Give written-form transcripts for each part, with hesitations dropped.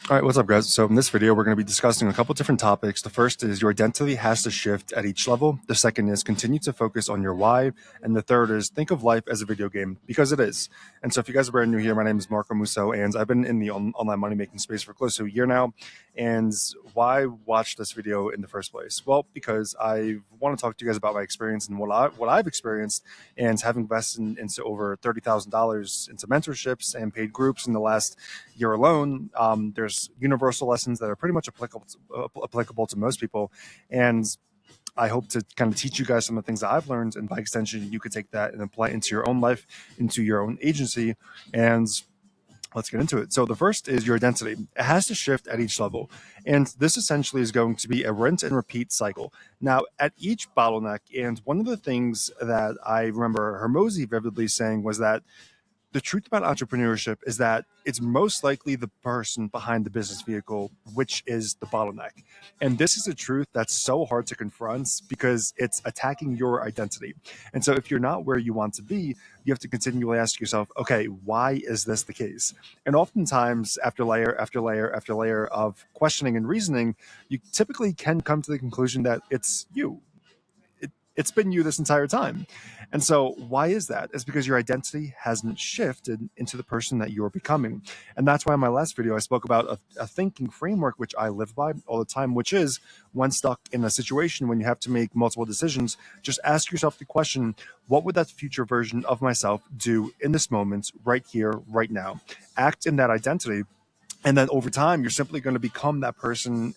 All right, what's up, guys? So in this video, we're going to be discussing a couple different topics. The first is your identity has to shift at each level. The second is continue to focus on your why. And the third is think of life as a video game, because it is. And so if you guys are brand new here, my name is Marco Musso, and I've been in the online money-making space for close to a year now. And why watch this video in the first place? Well, because I want to talk to you guys about my experience and what I've experienced, and have invested into over $30,000 into mentorships and paid groups in the last year alone. There's universal lessons that are pretty much applicable to most people, and I hope to kind of teach you guys some of the things that I've learned, and by extension, you could take that and apply it into your own life, into your own agency, and let's get into it. So the first is your identity. It has to shift at each level. And this essentially is going to be a rinse and repeat cycle. Now, at each bottleneck, and one of the things that I remember Hermosi vividly saying was that the truth about entrepreneurship is that it's most likely the person behind the business vehicle, which is the bottleneck. And this is a truth that's so hard to confront because it's attacking your identity. And so if you're not where you want to be, you have to continually ask yourself, okay, why is this the case? And oftentimes, after layer after layer after layer of questioning and reasoning, you typically can come to the conclusion that it's you. It's been you this entire time. And so why is that? It's because your identity hasn't shifted into the person that you're becoming. And that's why in my last video, I spoke about a thinking framework, which I live by all the time, which is when stuck in a situation, when you have to make multiple decisions, just ask yourself the question, what would that future version of myself do in this moment, right here, right now? Act in that identity. And then over time, you're simply going to become that person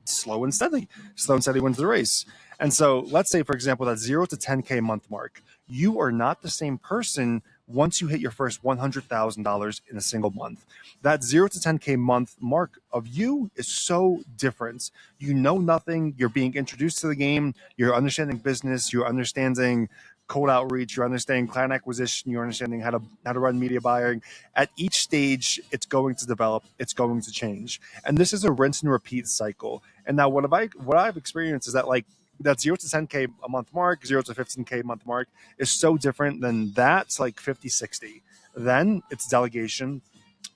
slow and steady. Slow and steady wins the race. And so let's say, for example, that 0 to 10K month mark, you are not the same person once you hit your first $100,000 in a single month. That 0 to 10K month mark of you is so different. You know nothing. You're being introduced to the game. You're understanding business. You're understanding cold outreach. You're understanding client acquisition. You're understanding how to run media buying. At each stage, it's going to develop. It's going to change. And this is a rinse and repeat cycle. And now what I've experienced is that, like, that 0 to 10K a month mark, 0 to 15K month mark is so different than that's like 50, 60. Then it's delegation.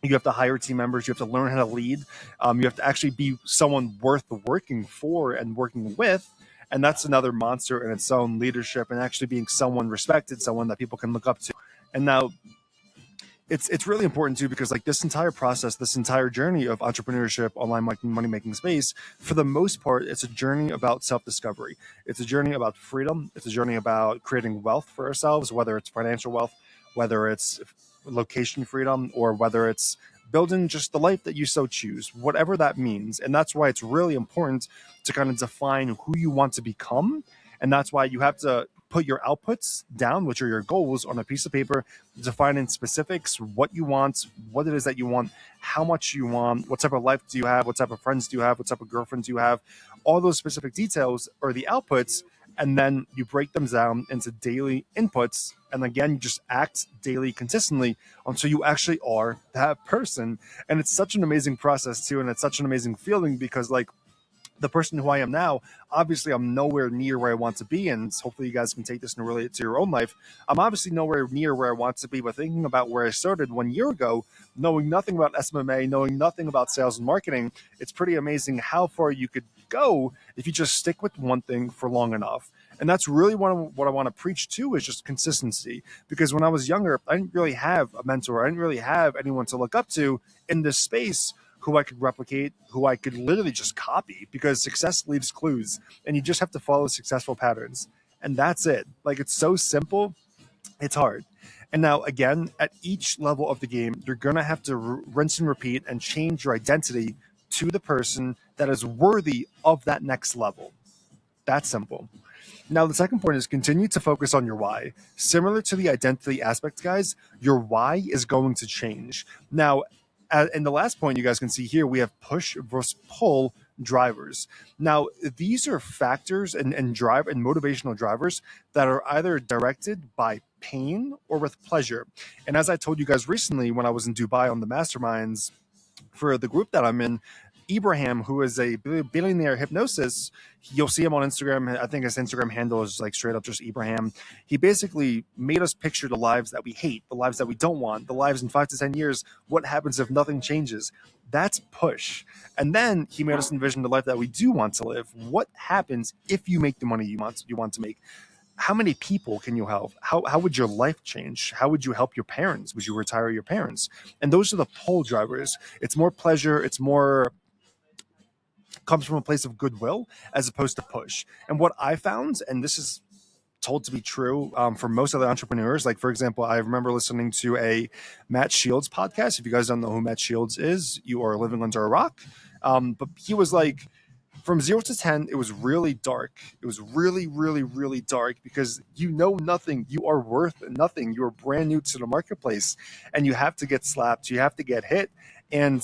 You have to hire team members. You have to learn how to lead. You have to actually be someone worth working for and working with. And that's another monster in its own, leadership and actually being someone respected, someone that people can look up to. And now it's really important too, because like this entire process, this entire journey of entrepreneurship, online money making space, for the most part, it's a journey about self-discovery. It's a journey about freedom. It's a journey about creating wealth for ourselves, whether it's financial wealth, whether it's location freedom, or whether it's building just the life that you so choose, whatever that means. And that's why it's really important to kind of define who you want to become. And that's why you have to put your outputs down, which are your goals, on a piece of paper, define in specifics what you want, what it is that you want, how much you want, what type of life do you have, what type of friends do you have, what type of girlfriends do you have. All those specific details are the outputs, and then you break them down into daily inputs. And again, you just act daily consistently until you actually are that person. And it's such an amazing process too, and it's such an amazing feeling, because like, the person who I am now, obviously I'm nowhere near where I want to be, and hopefully you guys can take this and relate it to your own life. I'm obviously nowhere near where I want to be, but thinking about where I started 1 year ago, knowing nothing about SMA, knowing nothing about sales and marketing, it's pretty amazing how far you could go if you just stick with one thing for long enough. And that's really what I want to preach to, is just consistency. Because when I was younger, I didn't really have a mentor. I didn't really have anyone to look up to in this space who I could replicate, who I could literally just copy, because success leaves clues and you just have to follow successful patterns. And that's it. Like, it's so simple, it's hard. And now, again, at each level of the game, you're going to have to rinse and repeat and change your identity to the person that is worthy of that next level. That's simple. Now, the second point is continue to focus on your why. Similar to the identity aspect, guys, your why is going to change. Now, in the last point, you guys can see here, we have push versus pull drivers. Now, these are factors and motivational drivers that are either directed by pain or with pleasure. And as I told you guys recently when I was in Dubai on the masterminds for the group that I'm in, Ibrahim, who is a billionaire hypnosis, you'll see him on Instagram. I think his Instagram handle is like straight up just Ibrahim. He basically made us picture the lives that we hate, the lives that we don't want, the lives in 5 to 10 years. What happens if nothing changes? That's push. And then he made us envision the life that we do want to live. What happens if you make the money you want to make? How many people can you help? How would your life change? How would you help your parents? Would you retire your parents? And those are the pull drivers. It's more pleasure. It's more comes from a place of goodwill as opposed to push. And what I found, and this is told to be true for most of the entrepreneurs. Like, for example, I remember listening to a Matt Shields podcast. If you guys don't know who Matt Shields is, you are living under a rock. But he was like, from 0 to 10, it was really dark. It was really, really, really dark because you know nothing. You are worth nothing. You are brand new to the marketplace, and you have to get slapped. You have to get hit, and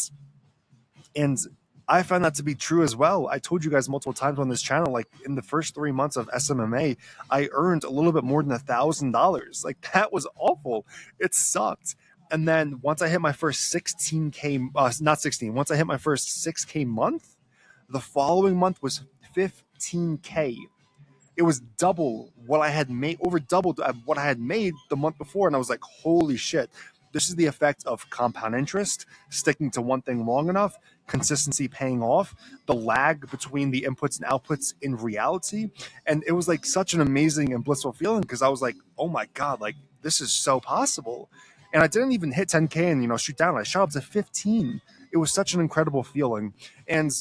I found that to be true as well. I told you guys multiple times on this channel, like in the first 3 months of SMMA, I earned a little bit more than $1,000. Like that was awful. It sucked. And then once I hit my first 16K, not 16, once I hit my first 6K month, the following month was 15K. It was double what I had made, over double what I had made the month before. And I was like, holy shit. This is the effect of compound interest, sticking to one thing long enough, consistency paying off, the lag between the inputs and outputs in reality. And it was like such an amazing and blissful feeling because I was like, oh my God, like this is so possible. And I didn't even hit 10K and, shoot down. I shot up to 15. It was such an incredible feeling. And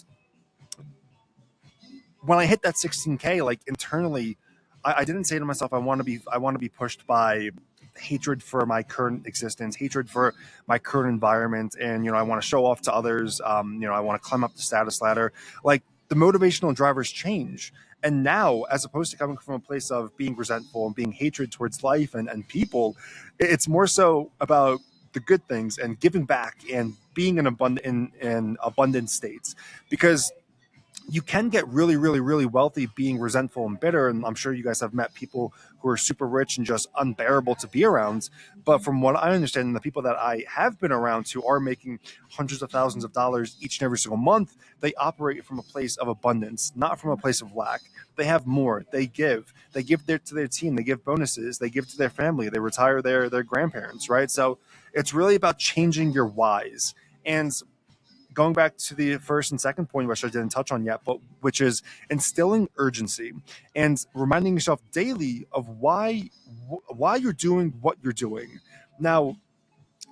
when I hit that 16K, like internally, I didn't say to myself, I want to be pushed by hatred for my current existence, hatred for my current environment, and I want to show off to others. I want to climb up the status ladder. Like the motivational drivers change, and now, as opposed to coming from a place of being resentful and being hatred towards life and people, it's more so about the good things and giving back and being in abundant states, because you can get really, really, really wealthy being resentful and bitter. And I'm sure you guys have met people who are super rich and just unbearable to be around. But from what I understand, the people that I have been around who are making hundreds of thousands of dollars each and every single month, they operate from a place of abundance, not from a place of lack. They have more. They give. They give to their team. They give bonuses. They give to their family. They retire their grandparents, right? So it's really about changing your whys. And going back to the first and second point, which I didn't touch on yet, but which is instilling urgency and reminding yourself daily of why you're doing what you're doing. Now,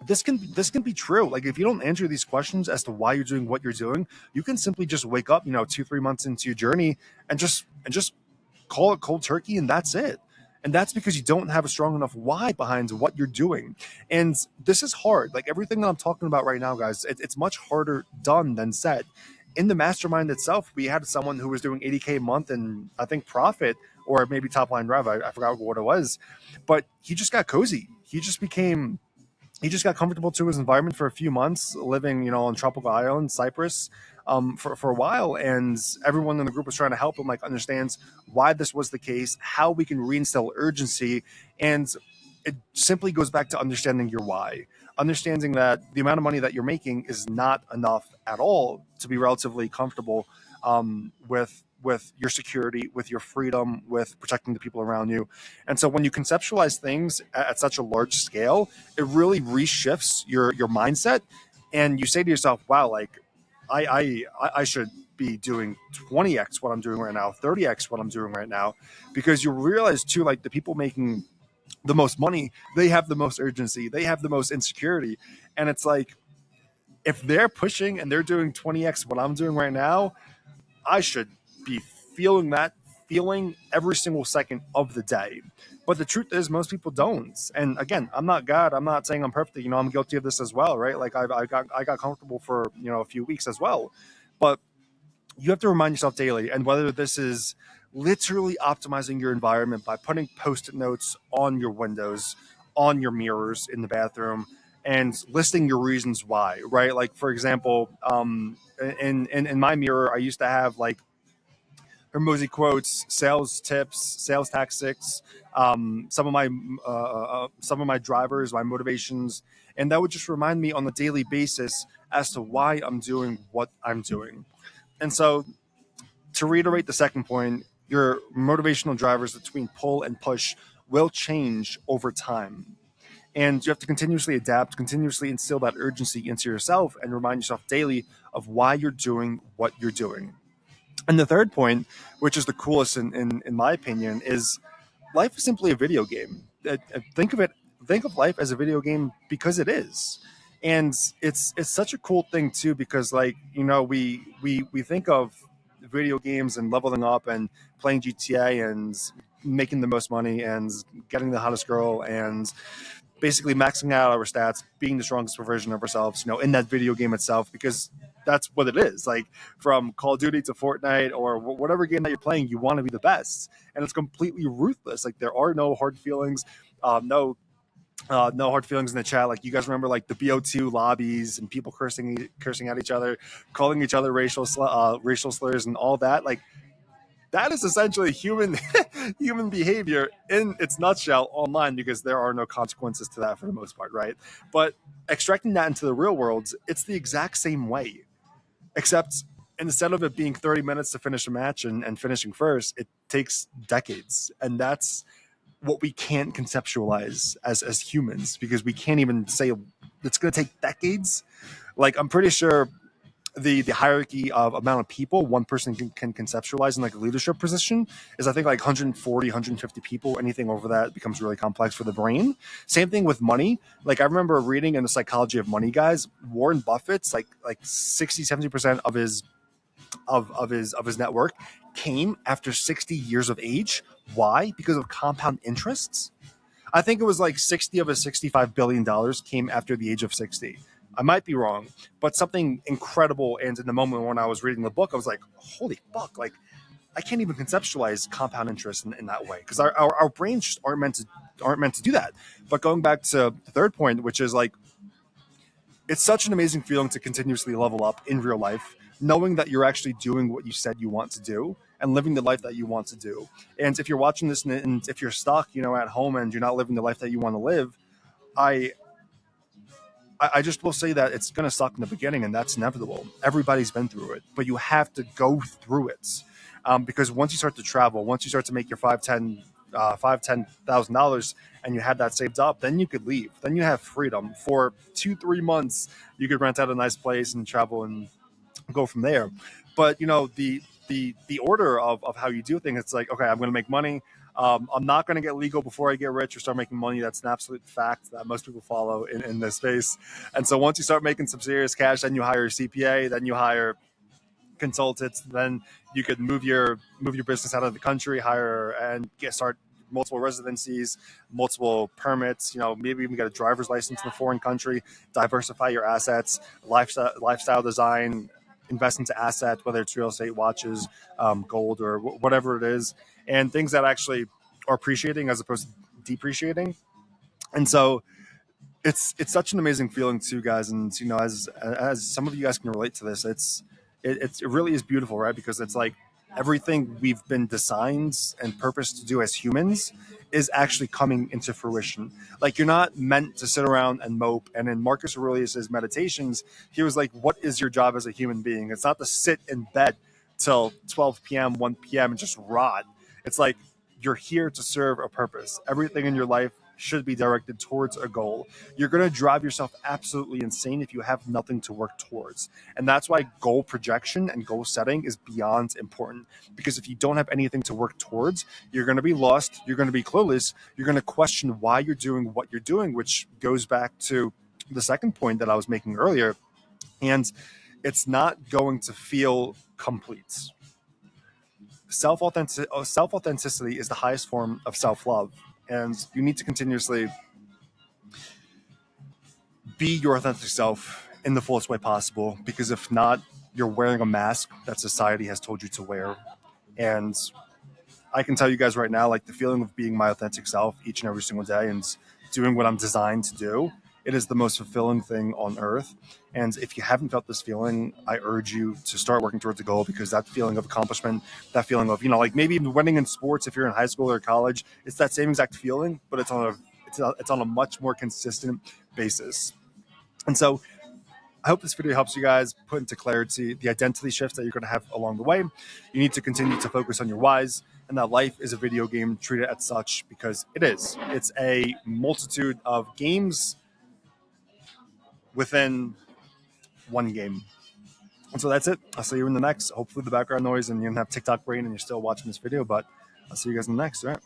this can be true. Like if you don't answer these questions as to why you're doing what you're doing, you can simply just wake up, 2-3 months into your journey and just call it cold turkey, and that's it. And that's because you don't have a strong enough why behind what you're doing. And this is hard. Like everything that I'm talking about right now, guys, it's much harder done than said. In the mastermind itself, we had someone who was doing 80K a month and I think profit or maybe top line rev. I forgot what it was, but he just got cozy. He just got comfortable to his environment for a few months, living, on tropical island, Cyprus, for a while. And everyone in the group was trying to help him, like, understands why this was the case, how we can reinstill urgency. And it simply goes back to understanding your why, understanding that the amount of money that you're making is not enough at all to be relatively comfortable with your security, with your freedom, with protecting the people around you. And so when you conceptualize things at such a large scale, it really reshifts your mindset. And you say to yourself, wow, like I should be doing 20x what I'm doing right now, 30x what I'm doing right now. Because you realize too, like the people making the most money, they have the most urgency, they have the most insecurity. And it's like, if they're pushing and they're doing 20x what I'm doing right now, I should be feeling that feeling every single second of the day. But the truth is, most people don't. And again, I'm not God. I'm not saying I'm perfect. I'm guilty of this as well, right? Like I got comfortable for a few weeks as well. But you have to remind yourself daily, and whether this is literally optimizing your environment by putting post-it notes on your windows, on your mirrors in the bathroom, and listing your reasons why, right? Like for example, in my mirror, I used to have like Hermosi quotes, sales tips, sales tactics, some of my drivers, my motivations, And that would just remind me on a daily basis as to why I'm doing what I'm doing. And so, to reiterate the second point, your motivational drivers between pull and push will change over time. And you have to continuously adapt, continuously instill that urgency into yourself and remind yourself daily of why you're doing what you're doing. And the third point, which is the coolest in my opinion, is life is simply a video game. Think of it, think of life as a video game because it is. And it's such a cool thing too, because like, we think of video games and leveling up and playing GTA and making the most money and getting the hottest girl and basically maxing out our stats, being the strongest version of ourselves, in that video game itself, because that's what it is. Like from Call of Duty to Fortnite or whatever game that you're playing, you want to be the best, and it's completely ruthless. Like there are no hard feelings, no hard feelings in the chat. Like you guys remember like the BO2 lobbies and people cursing at each other, calling each other racial slurs and all that. Like that is essentially human human behavior in its nutshell online, because there are no consequences to that for the most part, right? But extracting that into the real world, it's the exact same way, except instead of it being 30 minutes to finish a match and finishing first, it takes decades. And that's what we can't conceptualize as humans, because we can't even say it's going to take decades. Like I'm pretty sure the hierarchy of amount of people one person can conceptualize in like a leadership position is, I think, like 140 150 people. Anything over that becomes really complex for the brain. Same thing with money. Like I remember reading in the Psychology of Money, guys, Warren Buffett's like 60-70% of his net worth came after 60 years of age. Why? Because of compound interests. I think it was like 60 of his $65 billion came after the age of 60. I might be wrong, but something incredible. And in the moment when I was reading the book, I was like, holy fuck, like I can't even conceptualize compound interest in that way, because our brains just aren't meant to do that. But going back to the third point, which is like, it's such an amazing feeling to continuously level up in real life, knowing that you're actually doing what you said you want to do and living the life that you want to do. And if you're watching this and if you're stuck, at home and you're not living the life that you want to live, I I just will say that it's going to suck in the beginning, and that's inevitable. Everybody's been through it, but you have to go through it, because once you start to travel, once you start to make your $5,000, and you have that saved up, then you could leave. Then you have freedom for 2-3 months. You could rent out a nice place and travel and go from there. But the order of how you do things, it's like, okay, I'm going to make money. I'm not going to get legal before I get rich or start making money. That's an absolute fact that most people follow in this space. And so once you start making some serious cash, then you hire a CPA, then you hire consultants, then you could move your business out of the country, hire and start multiple residencies, multiple permits, maybe even get a driver's license in a foreign country, diversify your assets, lifestyle design, invest into assets, whether it's real estate, watches, gold, or whatever it is, and things that actually are appreciating as opposed to depreciating. And so it's such an amazing feeling too, guys. And as some of you guys can relate to this, it really is beautiful, right? Because it's like everything we've been designed and purposed to do as humans is actually coming into fruition. Like you're not meant to sit around and mope. And in Marcus Aurelius's Meditations, he was like, "What is your job as a human being? It's not to sit in bed till 12 p.m., 1 p.m. and just rot. It's like you're here to serve a purpose. Everything in your life should be directed towards a goal. You're going to drive yourself absolutely insane if you have nothing to work towards. And that's why goal projection and goal setting is beyond important. Because if you don't have anything to work towards, you're going to be lost. You're going to be clueless. You're going to question why you're doing what you're doing, which goes back to the second point that I was making earlier. And it's not going to feel complete. Self-authenticity is the highest form of self-love. And you need to continuously be your authentic self in the fullest way possible, because if not, you're wearing a mask that society has told you to wear. And I can tell you guys right now, like the feeling of being my authentic self each and every single day and doing what I'm designed to do, it is the most fulfilling thing on earth. And if you haven't felt this feeling, I urge you to start working towards the goal, because that feeling of accomplishment, that feeling of, like maybe even winning in sports, if you're in high school or college, it's that same exact feeling, but it's on a much more consistent basis. And so I hope this video helps you guys put into clarity the identity shifts that you're going to have along the way. You need to continue to focus on your whys, and that life is a video game. Treat it as such, because it is. It's a multitude of games within one game. And so that's it. I'll see you in the next. Hopefully the background noise and you don't have TikTok brain and you're still watching this video, but I'll see you guys in the next. All right.